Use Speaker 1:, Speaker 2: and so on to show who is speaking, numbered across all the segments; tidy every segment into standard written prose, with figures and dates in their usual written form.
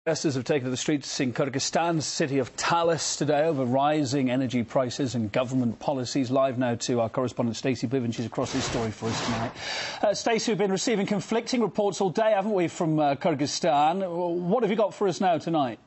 Speaker 1: Protestors have taken to the streets in Kyrgyzstan's city of Talas today over rising energy prices and government policies. Live now to our correspondent Stories.flv, she's across this story for us tonight. Stacey, we've been receiving conflicting reports all day, haven't we, from Kyrgyzstan. What have you got for us now tonight?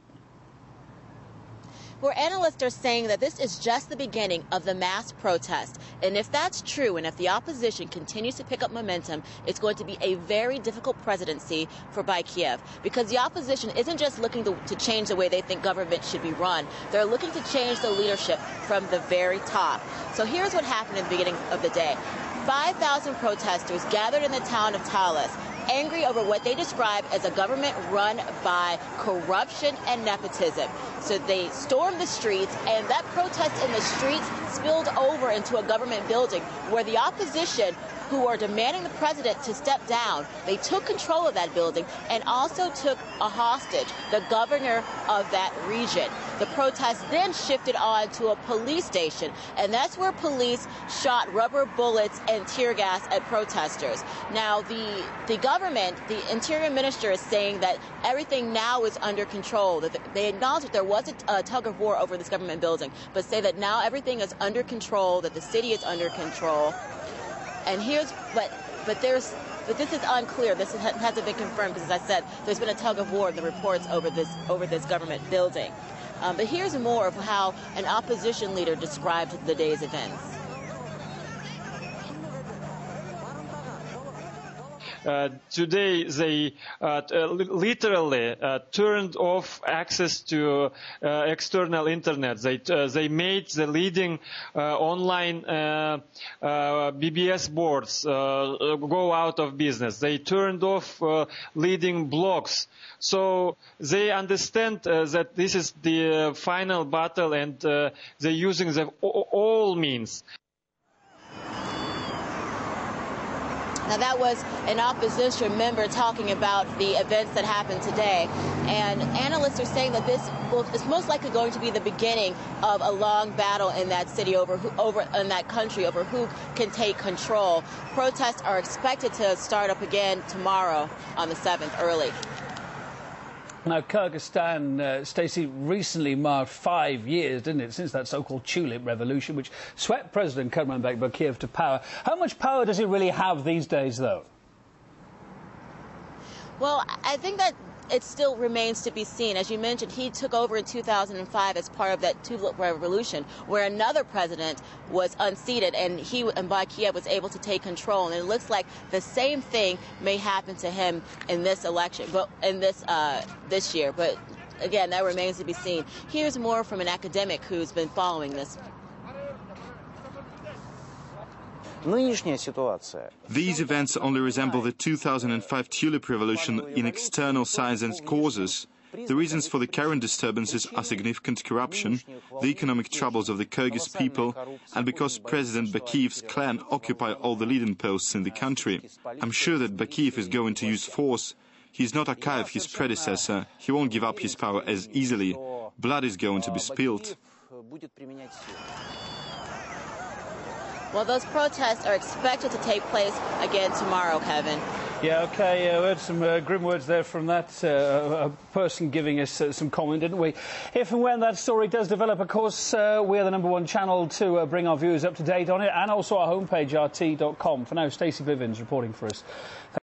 Speaker 2: Where analysts are saying that this is just the beginning of the mass protest. And if that's true, and if the opposition continues to pick up momentum, it's going to be a very difficult presidency for Kiev, because the opposition isn't just looking to change the way they think government should be run. They're looking to change the leadership from the very top. So here's what happened in the beginning of the day. 5,000 protesters gathered in the town of Talas, angry over what they describe as a government run by corruption and nepotism. So they stormed the streets, and that protest in the streets spilled over into a government building where the opposition, who are demanding the president to step down, they took control of that building and also took a hostage, the governor of that region. The protest then shifted on to a police station, and that's where police shot rubber bullets and tear gas at protesters. Now, the government, the interior minister, is saying that everything now is under control, that they acknowledge that there was a tug of war over this government building, but say that now everything is under control, that the city is under control. And but this is unclear. This hasn't been confirmed because, as I said, there's been a tug of war in the reports over this government building. But here's more of how an opposition leader described the day's events.
Speaker 3: Today they literally turned off access to external internet. They made the leading online BBS boards go out of business. They turned off leading blogs. So they understand that this is the final battle, and they're using all means.
Speaker 2: Now, that was an opposition member talking about the events that happened today. And analysts are saying that this is most likely going to be the beginning of a long battle in that city in that country over who can take control. Protests are expected to start up again tomorrow on the 7th early.
Speaker 1: Now, Kyrgyzstan, Stacey, recently marked 5 years, didn't it, since that so-called tulip revolution, which swept President Kyrgyz to power. How much power does he really have these days, though?
Speaker 2: Well, I think that it still remains to be seen. As you mentioned, he took over in 2005 as part of that tulip revolution, where another president was unseated, and Kiev was able to take control. And it looks like the same thing may happen to him in this election, but in this year. But again, that remains to be seen. Here's more from an academic who's been following this.
Speaker 4: These events only resemble the 2005 tulip revolution in external signs and causes. The reasons for the current disturbances are significant corruption, the economic troubles of the Kyrgyz people, and because President Bakiyev's clan occupy all the leading posts in the country. I'm sure that Bakiyev is going to use force. He's not Akayev, his predecessor. He won't give up his power as easily. Blood is going to be spilled.
Speaker 2: Well, those protests are expected to take place again tomorrow, Kevin.
Speaker 1: Yeah, OK, we heard some grim words there from that person giving us some comment, didn't we? If and when that story does develop, of course, we're the #1 channel to bring our viewers up to date on it, and also our homepage, rt.com. For now, Stories.flv reporting for us.